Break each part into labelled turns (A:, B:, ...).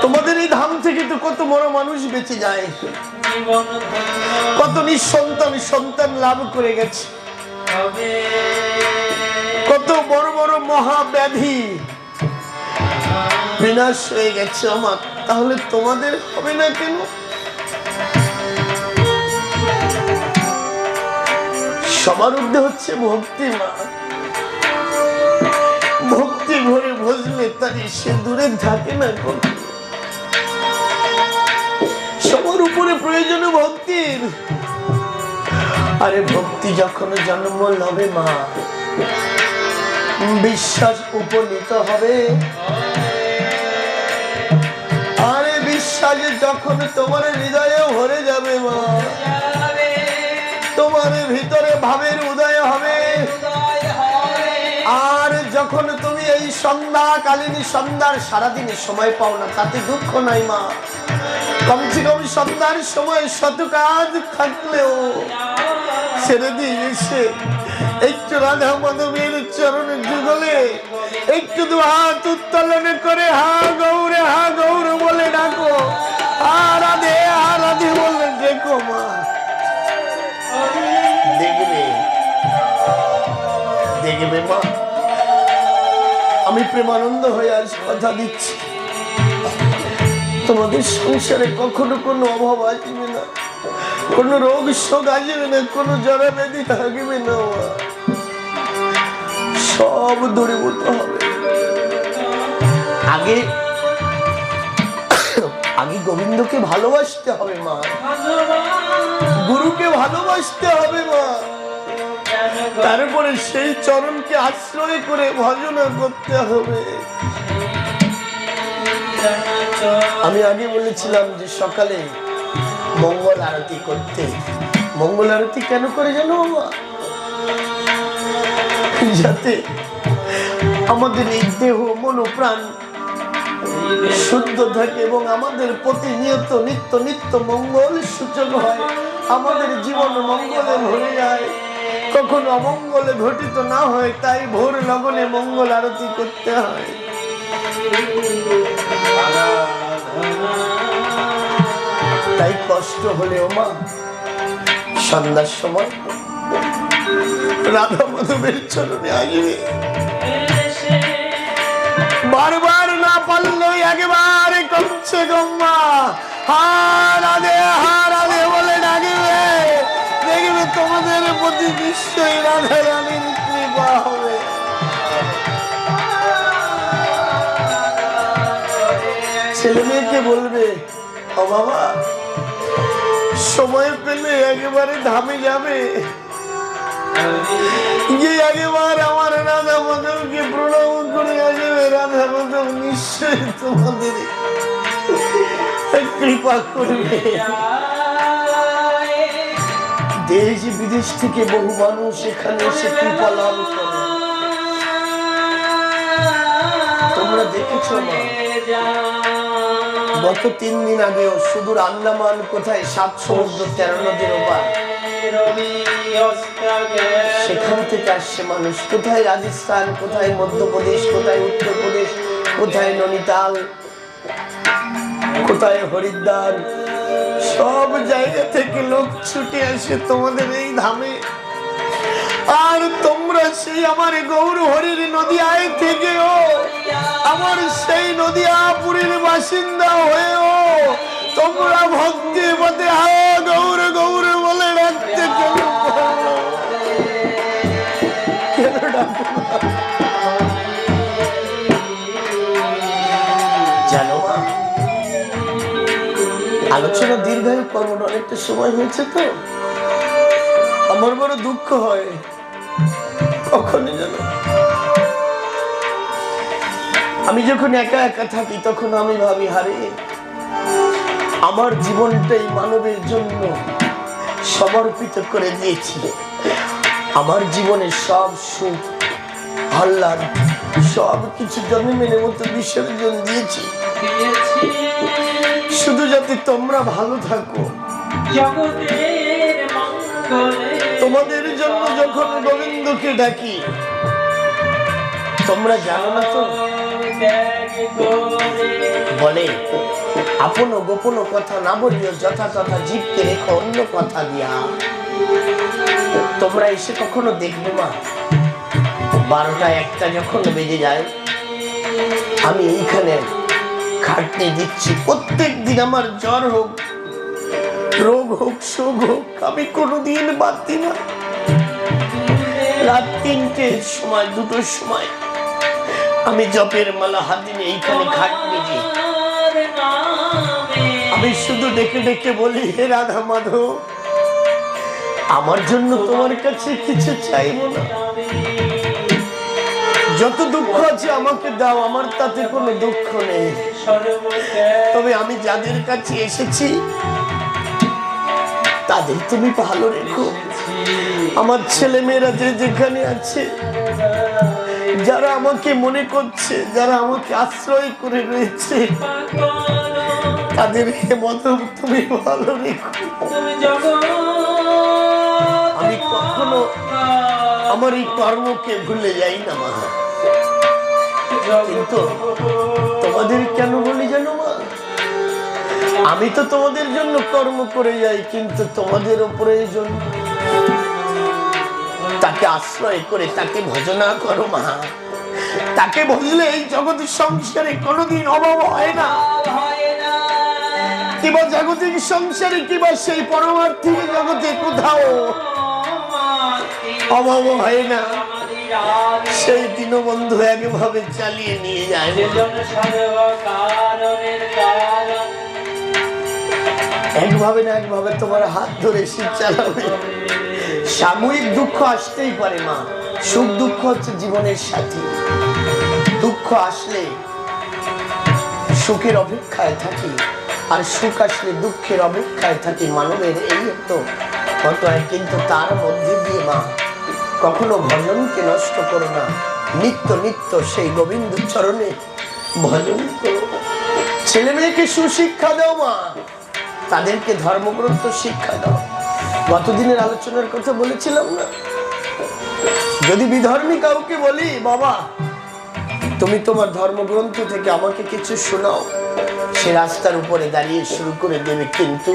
A: তোমাদের এই ধাম থেকে তো কত বড় মানুষ বেঁচে যায়, কত নিঃসন্তান সন্তান লাভ করে গেছে, কত বড় বড় মহাব্যাধি বিনাশ হয়ে গেছে আমার, তাহলে তোমাদের হবে না কেন? সবার ঊর্ধ্বে হচ্ছে ভক্তি মা। ভক্তি ভরে ভজলে তার সে দূরে থাকে না। সবার উপরে প্রয়োজন ভক্তির। আরে ভক্তি যখন জন্ম লবে মা, বিশ্বাস উপনীত হবে। আরে বিশ্বাসে যখন তোমার হৃদয়ে ভরে যাবে মা, তোমার ভিতরে ভাবের উদয় হবে। আর যখন তুমি এই সন্ধ্যাকালীন সন্ধ্যার সারাদিনে সময় পাও না, তাতে দুঃখ নাই মা। কমসে কম সন্ধ্যার সময় শত কাজ থাকলেও ছেড়ে দিয়ে এসে একটু রাধা মাধবের চরণে যুগলে একটু দু হাত উত্তোলন করে হা গৌর বলে ডাকো, রাধে বলে দেখো মা, দেখবে মা। আমি প্রেমানন্দ হয়ে আজ কথা দিচ্ছি, তোমাদের সংসারে কখনো কোনো অভাব আসবে না, কোন রোগ শোক আসবে না, কোন জরা ব্যাধি থাকবে না, সব দূরীভূত হবে। আগে গোবিন্দকে ভালোবাসতে হবে মা, গুরুকে ভালোবাসতে হবে মা, তারপরে সেই চরণকে আশ্রয় করে ভজনা করতে হবে। আমি আগে বলেছিলাম যে সকালে মঙ্গল আরতি করতে। মঙ্গল আরতি কেন করে জানো বাবা? যাতে আমাদের এই দেহ মন প্রাণ শুদ্ধ থাকে এবং আমাদের প্রতিনিয়ত নিত্য মঙ্গল সূচক হয়, আমাদের জীবন মঙ্গলে ভরে যায়, কখনো অমঙ্গলে ঘটিত না হয়। তাই ভোর লগনে মঙ্গল আরতি করতে হয়। তাই কষ্ট হলেও মা সন্ধ্যার সময় রাধা মাধবের চরণে আসবে, বারবার না পারলো একবার কমছে গম্মা রাধে বলে ডাকবে, দেখবে তোমাদের প্রতি নিশ্চয়ই রাধা রানীর কৃপা হবে। ছেলে মেয়েকে বলবে, ও বাবা সময় পেলে একেবারে ধামে যাবে, গিয়ে একেবারে আমার রাধা মাধবকে প্রণাম করে আসবে। রাধা মাধব নিশ্চয় তোমাদের কৃপা করবে। দেশ বিদেশ থেকে বহু মানুষ এখানে এসে কৃপা লাভ করে। তোমরা দেখেছো মা, গত 3 দিন আগেও সুদূর আন্দামান কোথায় 7 সমুদ্র 13 নদীর ওপার, সেখান থেকে আসছে মানুষ। কোথায় রাজস্থান, কোথায় মধ্যপ্রদেশ, কোথায় উত্তরপ্রদেশ, কোথায় নৈনিতাল, কোথায় হরিদ্বার, সব জায়গা থেকে লোক ছুটে আসে তোমাদের এই ধামে। আর তোমরা সেই আমার গৌর হরির নদিয়ায় থেকেও আমার সেই নদিয়াপুরীর বাসিন্দা হয়েও তোমরা ভক্তি পথে গৌর বলে রাখতে জানো মা, আলোচনা দীর্ঘায়ু করবো, অনেকটা সময় হয়েছে তো। আমার বড় দুঃখ হয় কখনই জানো, আমি যখন একা থাকি তখন আমি ভাবি, হারে আমার জীবনটাই মানবের জন্য সমর্পিত করে দিয়েছি। আমার জীবনে সব সুখ আহ্লাদ সব কিছু জন্মের মতো বিসর্জন দিয়েছি, শুধু যাতে তোমরা ভালো থাকো। তোমাদের জন্য যখন গোবিন্দকে ডাকি, তোমরা জানো না তো বলে আপন গোপন কথা না বলিও, যথা তথা জীবকে রেখো অন্য কথা দিয়া। তোমরা এসে কখনো দেখবে মা, 12টা 1টা যখন বেজে যায়, আমি এইখানে খাটতে দিচ্ছি। প্রত্যেক দিন আমার জ্বর হোক, রোগ হোক, শোক হোক, আমি কোনোদিন বাদ দিই না। রাত 3টের সময়, 2টোর সময় আমি জপের মালা হাতে নিয়ে এইখানে খাটতে দিই। আমি শুধু ডেকে ডেকে বলি, হে রাধা মাধব, আমার জন্য তোমার কাছে কিছু চাইবো না, যত দুঃখ আছে আমাকে দাও, আমার তাতে কোনো দুঃখ নেই। তবে আমি যাদের কাছে এসেছি তাদের তুমি ভালো রেখো। আমার ছেলে মেয়েরা যে যেখানে আছে, যারা আমাকে মনে করছে, যারা আমাকে আশ্রয় করে রয়েছে, তাদের মাধব তুমি ভালো রেখো। আমি কখনো আমার এই কর্মকে ভুলে যাই না মা। কিন্তু তোমাদের কেন বলি জানো মা, আমি তো তোমাদের জন্য কর্ম করে যাই, কিন্তু তোমাদেরও প্রয়োজন, তাকে আশ্রয় করে তাকে ভজনা করো মা। তাকে বুঝলে এই জগতের সংসারে কোনোদিন অভাব হয় না, কিংবা জাগতিক সংসারে কিংবা সেই পরমার্থিক জগতে কোথাও অভাব হয় না। সেই দীনবন্ধু একভাবে চালিয়ে নিয়ে যায়। একভাবে না একভাবে তোমার হাত ধরে সে চালাবে। সাময়িক দুঃখ আসতেই পারে মা, সুখ দুঃখ হচ্ছে জীবনের সাথী। দুঃখ আসলে সুখের অপেক্ষায় থাকি, আর সুখ আসলে দুঃখের অপেক্ষায় থাকি। মানবের এই তো হয়, কিন্তু তার মধ্যে দিয়ে মা কখনো ভজনকে নষ্ট করো না। নিত্য নিত্য সেই গোবিন্দ চরণে ভজন করো। ছেলে মেয়েকে সুশিক্ষা দাও মা, তাদেরকে ধর্মগ্রন্থ শিক্ষা দাও। গতদিনের আলোচনার কথা বলেছিলাম না, যদি বিধর্মী কাউকে বলি, বাবা তুমি তোমার ধর্মগ্রন্থ থেকে আমাকে কিছু শোনাও, সে রাস্তার উপরে দাঁড়িয়ে শুরু করে দেবে। কিন্তু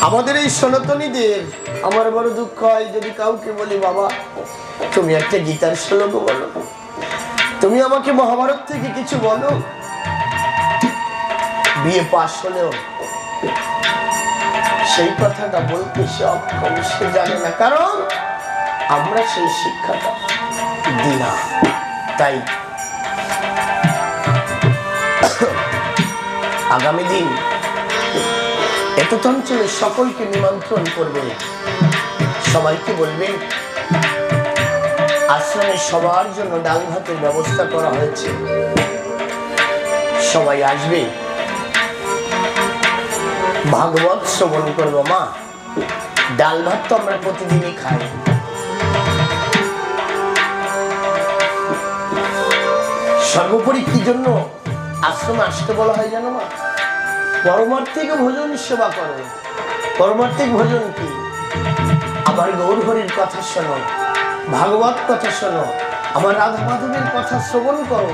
A: আমাদের এই সনাতনীদের আমার বড় দুঃখ হয়, যদি কাউকে বলি বাবা তুমি একটা গীতার শ্লোক বলো, তুমি আমাকে মহাভারত থেকে কিছু বলো, বিয়ে পাশ হলেও সেই কথাটা বলতে সে অক্ষম, সে জানে না, কারণ আমরা সেই শিক্ষাটা দিই না। তাই আগামী দিন এতদ অঞ্চলের সকলকে নিমন্ত্রণ করবে, সবাইকে বলবেন আশ্রমে সবার জন্য ডাল ভাতের ব্যবস্থা করা হয়েছে, সবাই আসবে, ভাগবত শ্রবণ করবো। মা ডাল ভাত তো আমরা প্রতিদিনই খাই, সর্বোপরি কি জন্য আশ্রমে আসতে বলা হয় জানো মা? পরমার্থিক ভোজন সেবা করো। পরমার্থিক ভোজন কি? আমার গৌর হরির কথা শোনো, ভাগবত কথা শোনো, আমার রাধা মাধবের কথা শ্রবণ করো,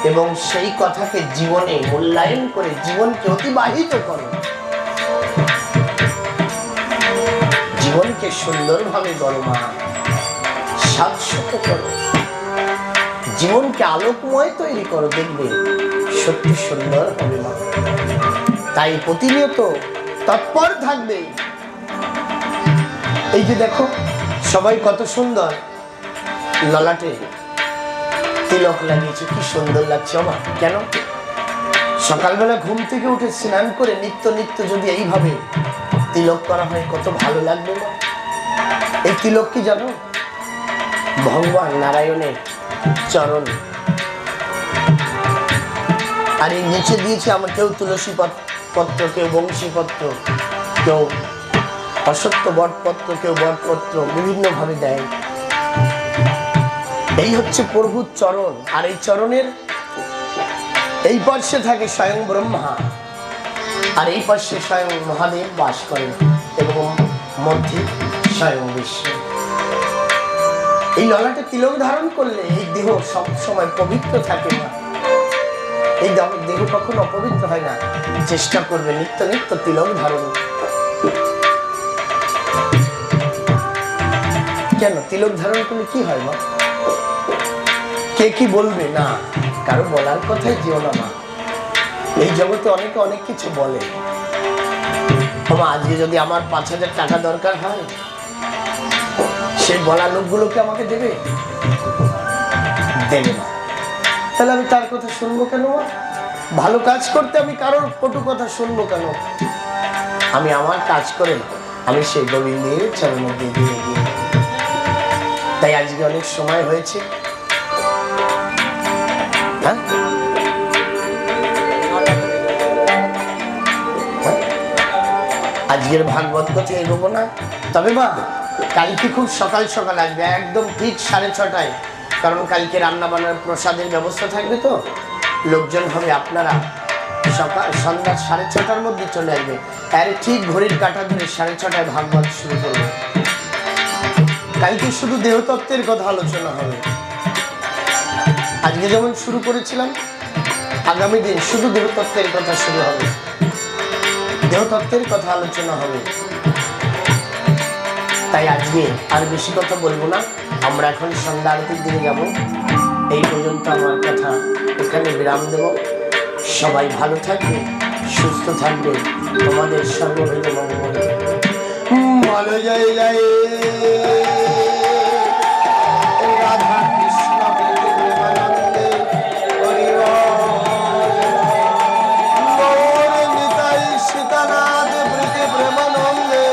A: এবং সেই কথাকে জীবনে মূল্যায়ন করে জীবনকে অতিবাহিত করো। জীবনকে সুন্দরভাবে গড়ো মা, সাতশত করো, জীবনকে আলোকময় তৈরি করো, দেখবে সত্যি সুন্দর হবে মা। তাই প্রতিনিয়ত তৎপর থাকবে। এই যে দেখো সবাই কত সুন্দর ললাটে তিলক লাগিয়েছে, কি সুন্দর লাগছে আমার। কেন? সকালবেলা ঘুম থেকে উঠে স্নান করে নিত্য নিত্য যদি এইভাবে তিলক করা হয় কত ভালো লাগবে না? এই তিলক কি জানো? ভগবান নারায়ণের চরণ। আর এই নিচে দিয়েছে আমার কেউ তুলসী পত্র, কেউ বংশী পত্র, কেউ অসত্য বটপত্র, কেউ বটপত্র, বিভিন্ন ভাবে দেয়। এই হচ্ছে প্রভুর চরণ। আর এই চরণের এই পার্শ্বে থাকে স্বয়ং ব্রহ্মা, আর এই পার্শ্বে স্বয়ং মহাদেব বাস করেন, এবং মধ্যে স্বয়ং বিষ্ণু। এই ললাটে তিলক ধারণ করলে এই দেহ সব সময় পবিত্র থাকে না। এই দেহ কখনো অপবিত্র হয় না। চেষ্টা করবে নিত্য নিত্য তিলক ধারণ। কেন তিলক ধারণ করলে কি হয় মা? কে কি বলবে না, কারো বলার কথাই যেও না মা। এই জগতে অনেকে অনেক কিছু বলে। আজকে যদি আমার 5,000 টাকা দরকার হয়, সেই বলা লোকগুলোকে আমাকে দেবে? দেবে না। তাহলে আমি তার কথা শুনবো কেন? ভালো কাজ করতে আমি কারোর কটু কথা শুনবো কেন? আমি আমার কাজ করে আমি সেই গোবিন্দের চরণে দিয়ে দিয়ে গিয়ে। তাই আজকে অনেক সময় হয়েছে। হ্যাঁ, আজকের ভাগবত কথা এগোবো না। তবে মা কালকে খুব সকাল সকাল আসবে, একদম ঠিক 6:30টায়। কারণ কালকে রান্না বান্নার প্রসাদের ব্যবস্থা থাকবে, তো লোকজন হবে। আপনারা সকাল সন্ধ্যা 6:30টার মধ্যে চলে আসবে। আর ঠিক ঘড়ির কাঁটা ধরে 6:30টায় ভাগবত শুরু করবে। কালকে শুধু দেহতত্ত্বের কথা আলোচনা হবে। আজকে যেমন শুরু করেছিলাম, আগামী দিন শুধু দেহতত্ত্বের কথা শুরু হবে, দেহতত্ত্বের কথা আলোচনা হবে। তাই আজকে আর বেশি কথা বলবো না, আমরা এখন সন্ধ্যা আরতির দিকে যাব। এই পর্যন্ত আমার কথা, এখানে বিরাম দেব। সবাই ভালো থাকবে, সুস্থ থাকবে, তোমাদের সর্বভূত মঙ্গল। ভালো জয় জয় রাধা কৃষ্ণ প্রেমানন্দে হরি বল। নিতাই সীতানাথ প্রীতি প্রেমানন্দে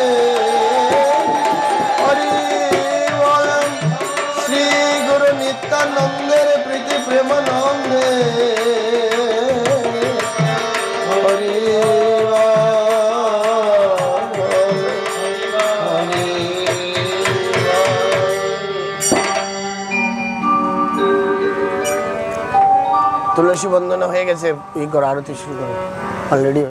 A: হরি বল। শ্রী গুরু নিত্যানন্দের প্রীতি প্রেমানন্দে হরি তুলসী বন্দনা হয়ে গেছে, এই করো, আরতি শুরু করো অলরেডি।